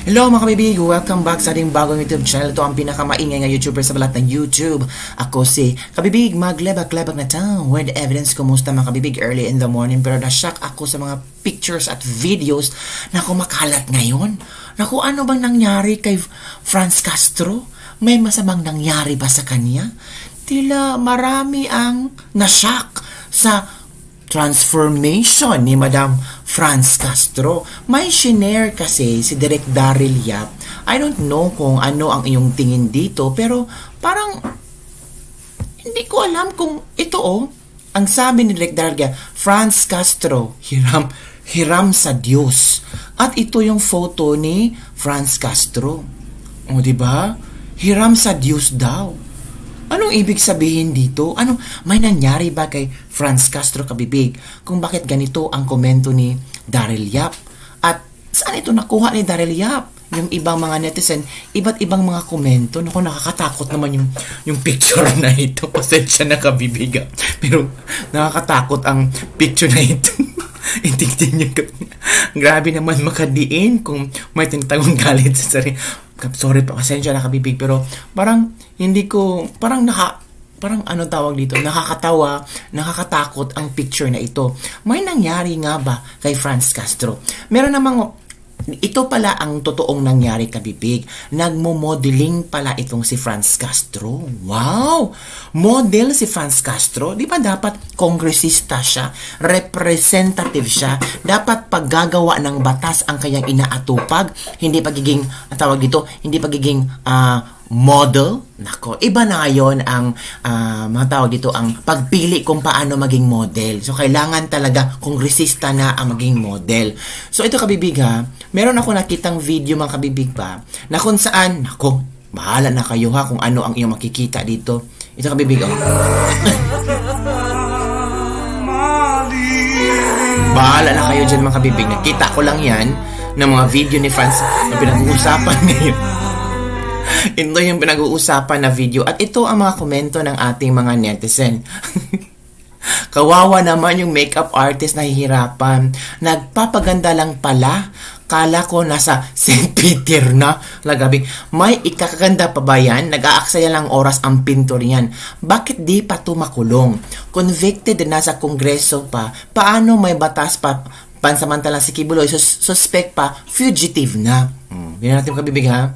Hello mga kabibig! Welcome back sa ating bagong YouTube channel. Ito ang pinakamaingay nga YouTuber sa balat ng YouTube. Ako si kabibig, maglebak-lebak na tao with evidence. Kumusta mga kabibig? Early in the morning, pero nashock ako sa mga pictures at videos na kumakalat ngayon. Naku, ano bang nangyari kay Franz Castro? May masamang nangyari ba sa kanya? Tila marami ang nashock sa transformation ni Madam Franz Castro. May shinare kasi si Direk Daryl Yap. I don't know kung ano ang iyong tingin dito, pero parang hindi ko alam kung ito ang sabi ni Direk Daryl Yap, Franz Castro, hiram sa Diyos. At ito yung photo ni Franz Castro. O diba? Hiram sa Diyos daw. Anong ibig sabihin dito? May nangyari ba kay Franz Castro kabibig? Kung bakit ganito ang komento ni Daryl Yap? At saan ito nakuha ni Daryl Yap? Yung ibang mga netizen, iba't ibang mga komento. Naku, nakakatakot naman yung picture na ito. Pasensya na kabibig. Pero nakakatakot ang picture na ito. Itigtin niyo. Grabe naman makadiin kung may tinatagong galit sa sarili. Sorry pa, pasensya na kabibig, pero parang hindi ko, parang ano tawag dito, nakakatawa, nakakatakot ang picture na ito. May nangyari nga ba kay Franz Castro? Meron namang, ito pala ang totoong nangyari kabibig. Nagmo-modeling pala itong si Franz Castro. Wow! Model si Franz Castro. Di ba dapat kongresista siya? Representative siya? Dapat paggagawa ng batas ang kanyang inaatupag? Hindi pagiging, ang tawag dito, hindi pagiging model? Nako, iba na ngayon ang mga tawag dito, ang pagpili kung paano maging model. So, kailangan talaga kongresista na ang maging model. So, ito kabibig ha, meron ako nakitang video mga kabibig pa, na kung saan, nako, bahala na kayo ha kung ano ang iyong makikita dito. Ito kabibig bahala na kayo dyan mga kabibig. Nakita ko lang yan ng mga video ni Franz na pinag-uusapan ngayon. Ito yung pinag-uusapan na video. At ito ang mga komento ng ating mga netizen. Kawawa naman yung makeup artist na hihirapan. Nagpapaganda lang pala. Kala ko nasa St. Peter na. Lagabi. May ikakaganda pa ba yan? Nag-aaksaya lang oras ang pintor yan. Bakit di pa tumakulong? Convicted na sa kongreso pa. Paano may batas pa? Pansamantalang si Kibuloy, suspect pa, fugitive na. Yan natin kabibig ha.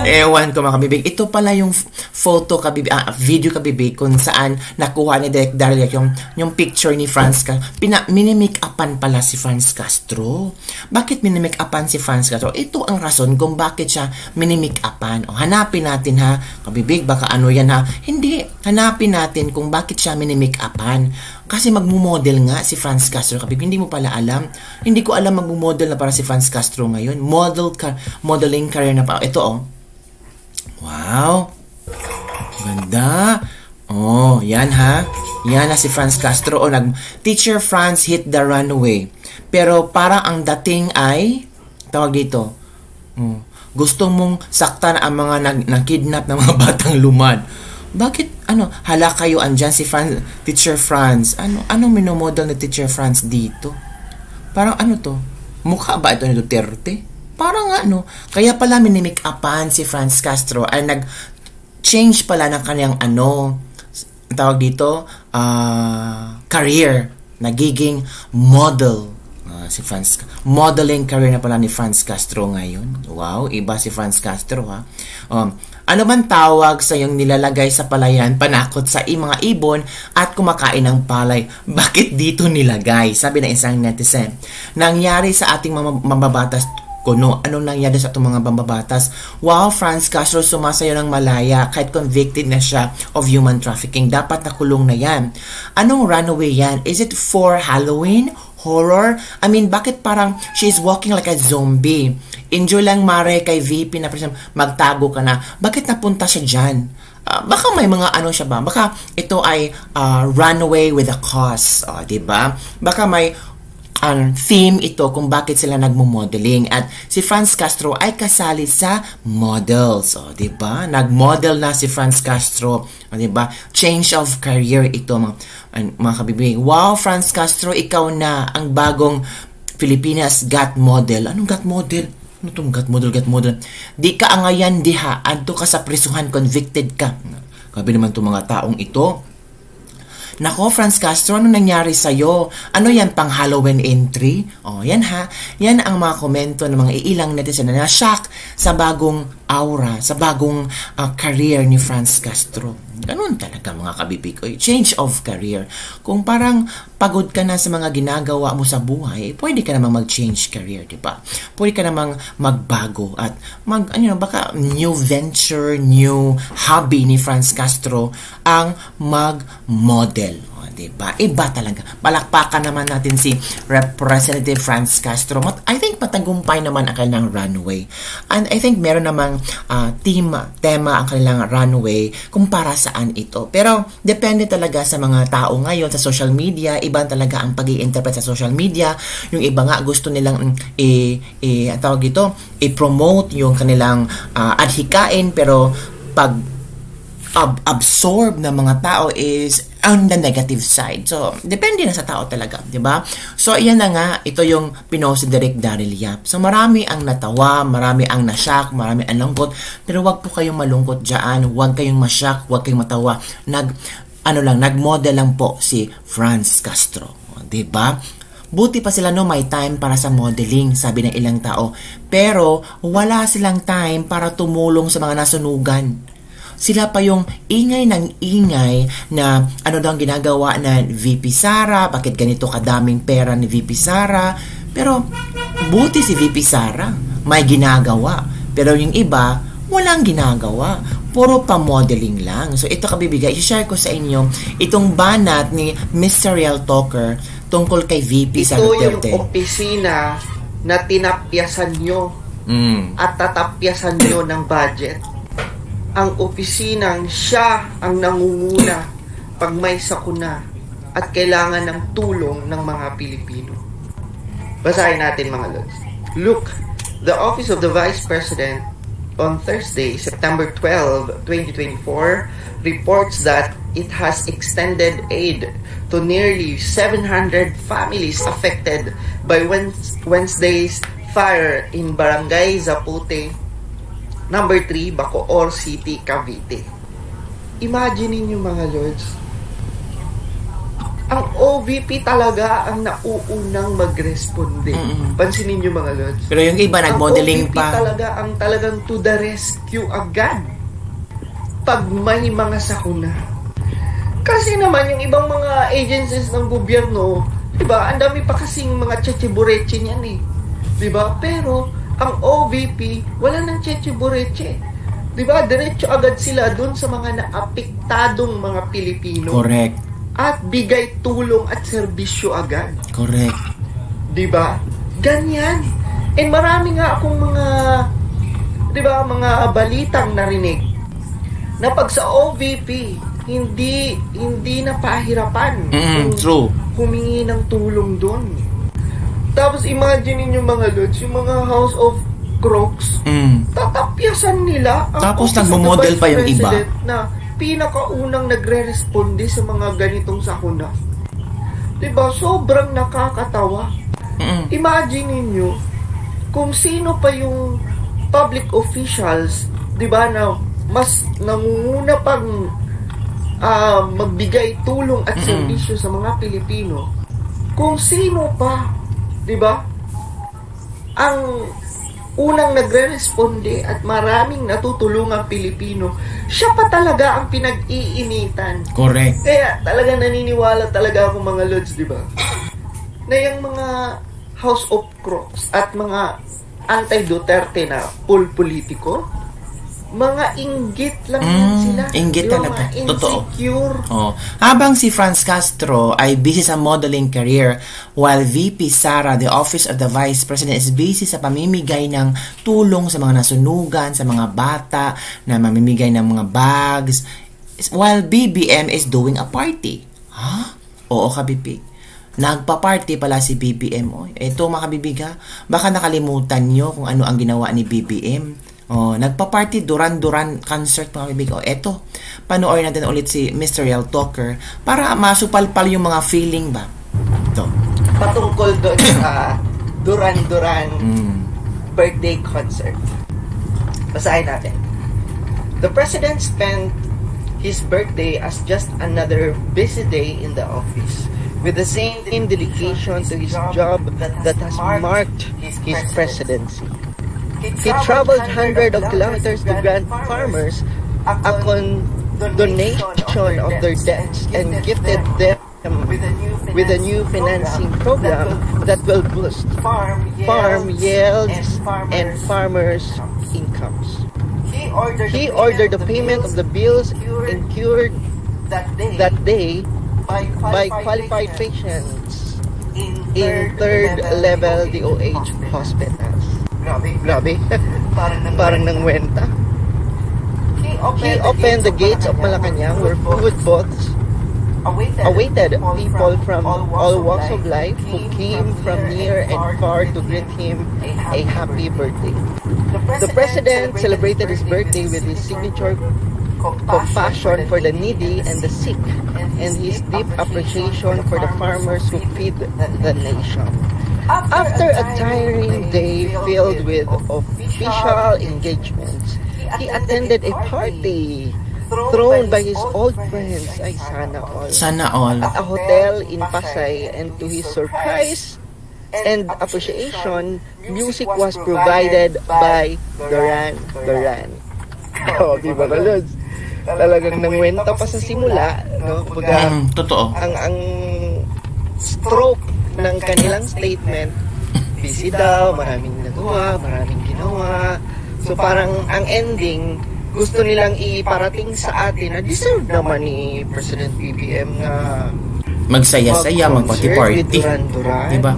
Ewan ko mga kabibig. Ito pala yung photo kabibig, video kabibig kung saan nakuha ni Direk Daryl yung picture ni Franz Castro. Minimake-upan pala si Franz Castro. Bakit minimake-upan si Franz Castro? Ito ang rason kung bakit siya minimake-upan. Hanapin natin ha, kabibig, baka ano yan ha. Hindi, hanapin natin kung bakit siya minimake-upan. Kasi magmumodel nga si Franz Castro kabibig. Hindi mo pala alam. Hindi ko alam magmumodel na para si Franz Castro ngayon. Modeling career na pa. Ito wow! Ganda! Yan ha. Yan na si Franz Castro. Teacher Franz hit the runway. Pero parang ang dating ay, tawag dito, gusto mong saktan ang mga nakidnap ng mga batang lumad. Bakit, hala kayo andyan si Teacher Franz. Anong minomodel ni Teacher Franz dito? Parang to? Mukha ba ito ni Duterte? Parang kaya pala minimake-upan si Franz Castro ay nag-change pala ng kanyang tawag dito, career. Nagiging model. Si Franz, modeling career na pala ni Franz Castro ngayon. Wow, iba si Franz Castro ha. Ano man tawag sa yung nilalagay sa palayan, panakot sa mga ibon at kumakain ng palay? Bakit dito nilagay? Sabi ng isang netizen. Nangyari sa ating mambabatas anong nangyari sa itong mga mambabatas? Wow, Franz Castro sumasayo ng malaya kahit convicted na siya of human trafficking. Dapat nakulong na yan. Anong runaway yan? Is it for Halloween? Horror? Bakit parang she's walking like a zombie? Enjoy lang mare kay VP na magtago ka na. Bakit napunta siya dyan? Baka may mga siya ba? Baka ito ay runaway with a cause. Diba? Baka may theme ito kung bakit sila nagmo-modeling. At si Franz Castro ay kasali sa models. O, diba? Nag-model na si Franz Castro. O, diba? Change of career ito, mga kabibig. Wow, Franz Castro, ikaw na ang bagong Pilipinas Got Model. Anong Got Model? Ano itong Got Model? Di ka angayan diha. Adto ka sa prisuhan, convicted ka. Kabi naman itong mga taong ito. Nako, Franz Castro, ano nangyari sa'yo? Ano yan, pang Halloween entry? O, yan ha. Yan ang mga komento ng mga ilang netizen na na-shock sa bagong aura, sa bagong career ni Franz Castro. Ganun talaga mga kabibig. Change of career. Kung parang pagod ka na sa mga ginagawa mo sa buhay, pwede ka namang mag-change career, di ba? Pwede ka namang magbago at baka new venture, new hobby ni Franz Castro ang mag-model. Diba? Iba talaga. Palakpakan naman natin si Representative Franz Castro. I think matagumpay naman ang kanilang runway. And I think meron namang tema ang kanilang runway kung para saan ito. Pero depende talaga sa mga tao ngayon sa social media. Iba talaga ang pag-i-interpret sa social media. Yung iba nga gusto nilang i-promote yung kanilang adhikain, pero pag absorb ng mga tao is on the negative side. So, depende na sa tao talaga, di ba? So, iyan na nga, ito yung pinost si Direk Daryl Yap. So, marami ang natawa, marami ang nashock, marami ang lungkot, pero wag po kayong malungkot dyan, wag kayong mashock, wag kayong matawa. Nag-model lang po si Franz Castro. Di ba? Buti pa sila may time para sa modeling, sabi ng ilang tao. Pero, wala silang time para tumulong sa mga nasunugan. Sila pa yung ingay ng ingay na ano daw ang ginagawa na VP Sara, bakit ganito kadaming pera ni VP Sara. Pero buti si VP Sara, may ginagawa. Pero yung iba, walang ginagawa. Puro pa-modeling lang. So ito kabibigay, i-share ko sa inyo itong banat ni Mr. Real Talker tungkol kay VP Sara Duterte. Ito yung opisina na tinapyasan nyo at tatapyasan nyo ng budget. Ang opisinang siya ang nangunguna pag may sakuna at kailangan ng tulong ng mga Pilipino. Basahin natin mga lods. Look, the Office of the Vice President on Thursday, September 12, 2024, reports that it has extended aid to nearly 700 families affected by Wednesday's fire in Barangay Zapote, Number 3, Bacoor City, Cavite. Imagine niyo mga lords, ang OVP talaga ang nauunang magresponde. Pansinin niyo mga lords. Pero yung iba nag-modeling pa. Ang OVP talaga ang talagang to the rescue agad pag may mga sakuna. Kasi naman yung ibang mga agencies ng gobyerno, diba, ang dami pa kasing mga cheche-bureche niyan eh. Diba? Pero ang OVP, wala nang cheche-bureche. Diba? Diretso agad sila dun sa mga naapektadong mga Pilipino. Correct. At bigay tulong at serbisyo agad. Correct. Diba? Ganyan. And marami nga akong mga, diba, mga balitang narinig na pag sa OVP, hindi na pahirapan true. Humingi ng tulong dun. Tapos imagine niyo mga lods, yung mga House of Crocs, tatapyasan nila. Tapos nagmo-model pa yung iba na pinakaunang nagre-responde sa mga ganitong sakuna. Diba? Sobrang nakakatawa. Imagine niyo kung sino pa yung public officials, diba, na mas nangunguna pang magbigay tulong at serbisyo sa mga Pilipino. Kung sino pa, diba, ang unang nagre-responde at maraming natutulungang Pilipino, siya pa talaga ang pinag-iinitan. Correct. Kaya talaga naniniwala talaga ako mga lods, diba, na yung mga House of Crocs at mga anti-Duterte na politiko, mga inggit lang yan sila. Inggit talaga. Totoo. Insecure. Habang si Franz Castro ay busy sa modeling career, while VP Sara, the Office of the Vice President, is busy sa pamimigay ng tulong sa mga nasunugan, sa mga bata, na mamimigay ng mga bags, while BBM is doing a party. Oo, kabibig. Nagpa-party pala si BBM. Oh, ito mga kabibig ha. Baka nakalimutan nyo kung ano ang ginawa ni BBM. Oh, nagpa-party Duran-Duran concert mga kabibig. Oh, eto. Panoorin natin ulit si Mr. Real Talker para masupalpal yung mga feeling ba. Ito. Patungkol doon sa Duran-Duran birthday concert. Basahin natin. The president spent his birthday as just another busy day in the office, with the same dedication to his job that has marked his presidency. He traveled hundreds of kilometers to grant farmers a donation of their debts and gifted them with a new financing program that will boost farm yields and farmers' incomes. He ordered the payment of the bills incurred that day by qualified patients in third-level DOH hospitals. Grabe. Parang nangwenta. He opened the gates of Malacanang where food booths awaited people from all walks of life who came from near and far to greet him a happy birthday. The president celebrated his birthday with his signature compassion for the needy and the sick, and his deep appreciation for the farmers who feed the nation. After a tiring day filled with official engagements, he attended a party thrown by his old friends, ay sana all, at a hotel in Pasay, and to his surprise and appreciation, music was provided by Duran Duran. Oh, di ba kalod? Talagang nangwenta pa sa simula, no? Kumbaga, totoo. Ang stroke ng kanilang statement, busy daw, maraming nagawa, maraming ginawa. So parang ang ending, gusto nilang iparating sa atin na deserve naman ni President BBM na magsaya-saya, magparty-party. Diba?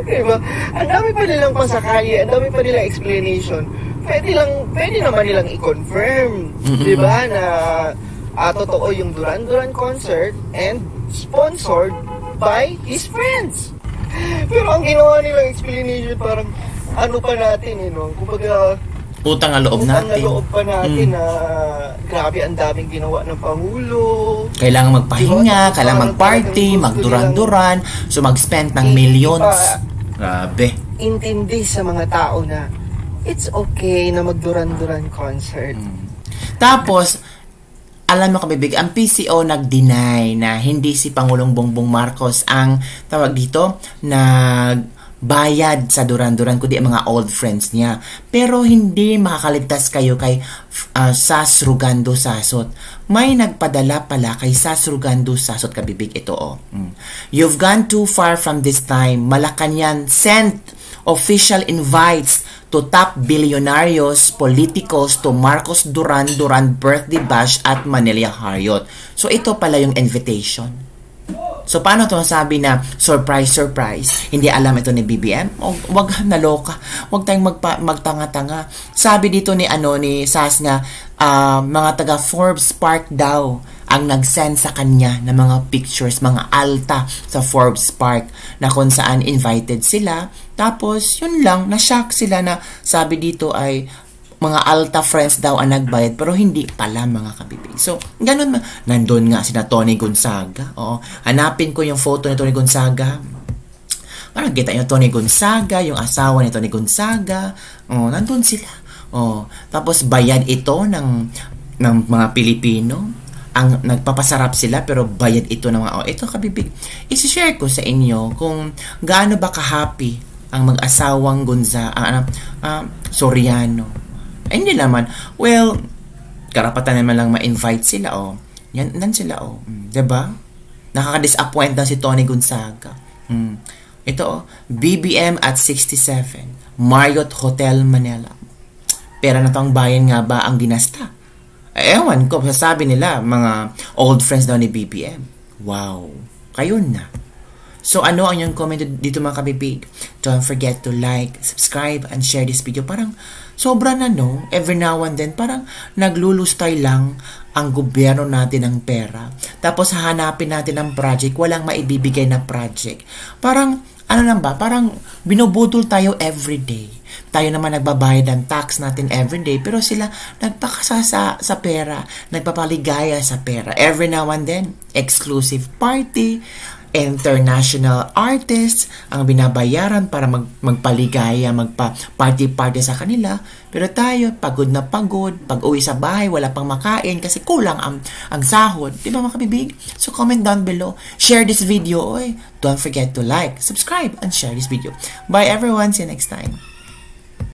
Diba? Ang dami pa nilang pasakali, ang dami pa nilang explanation. Pwede naman nilang i-confirm, diba, na totoo yung Duran-Duran concert and sponsored by his friends. Pero ang ginawa nilang explanation, parang ano pa natin, no? Kumbaga, utang na loob natin. Pa natin na grabe ang daming ginawa ng Pangulo. Kailangan magpahinga, kailangan mag-party, magduran-duran, so mag-spend ng millions. Grabe. Intindi sa mga tao na it's okay na magduran-duran concert. Tapos, alam mo kabibig, ang PCO nag-deny na hindi si Pangulong Bongbong Marcos ang tawag dito, bayad sa Duran-Duran kundi ang mga old friends niya. Pero hindi makakaligtas kayo kay Sas Rugando Sasot. May nagpadala pala kay Sas Rugando Sasot kabibig ito You've gone too far from this time. Malacanang sent official invites to top billionaires, politicos to Marcos Duran-Duran birthday bash at Manila Harriot. So ito pala yung invitation. So, paano ito masabi na surprise? Hindi alam ito ni BBM? Wag naloka. Wag tayong magtanga-tanga. Sabi dito ni Sas nga, mga taga Forbes Park daw ang nag-send sa kanya ng mga pictures, mga alta sa Forbes Park na kung saan invited sila. Tapos, yun lang, na-shock sila na sabi dito ay mga alta friends daw ang nagbayad pero hindi pala mga kabibig. So, ganun nandun nga sina Tony Gonzaga. Hanapin ko yung photo ni Tony Gonzaga. Parang kita yung Tony Gonzaga, yung asawa ni Tony Gonzaga. Nandun sila. Tapos bayad ito ng mga Pilipino. Ang nagpapasarap sila pero bayad ito ng mga ito kabibig. I-share ko sa inyo kung gaano ba ka-happy ang mag-asawang Soriano. Ay, hindi naman. Well, karapatan naman lang ma-invite sila, Yan sila, Diba? Nakaka-disappoint na si Tony Gonzaga. Ito, BBM at 67. Marriott Hotel Manila. Pera na tong bayan nga ba ang ginasta? Ewan ko, sabi nila, mga old friends daw ni BBM. Wow. Kayo na. So ano ang yung comment dito mga kabibig? Don't forget to like, subscribe, and share this video. Parang sobra na no, every now and then parang naglulustay lang ang gobyerno natin ng pera. Tapos hahanapin natin ang project, walang maibibigay na project. Parang ano lang ba, parang binubudol tayo everyday. Tayo naman nagbabayad ng tax natin everyday, pero sila nagpakasa sa pera, nagpapaligaya sa pera. Every now and then, exclusive party, international artists ang binabayaran para magpaligaya, magpa-party-party sa kanila. Pero tayo, pagod na pagod, pag uwi sa bahay, wala pang makain kasi kulang ang sahod. Di ba mga kabibig? So comment down below. Share this video. Oy. Don't forget to like, subscribe, and share this video. Bye everyone. See you next time.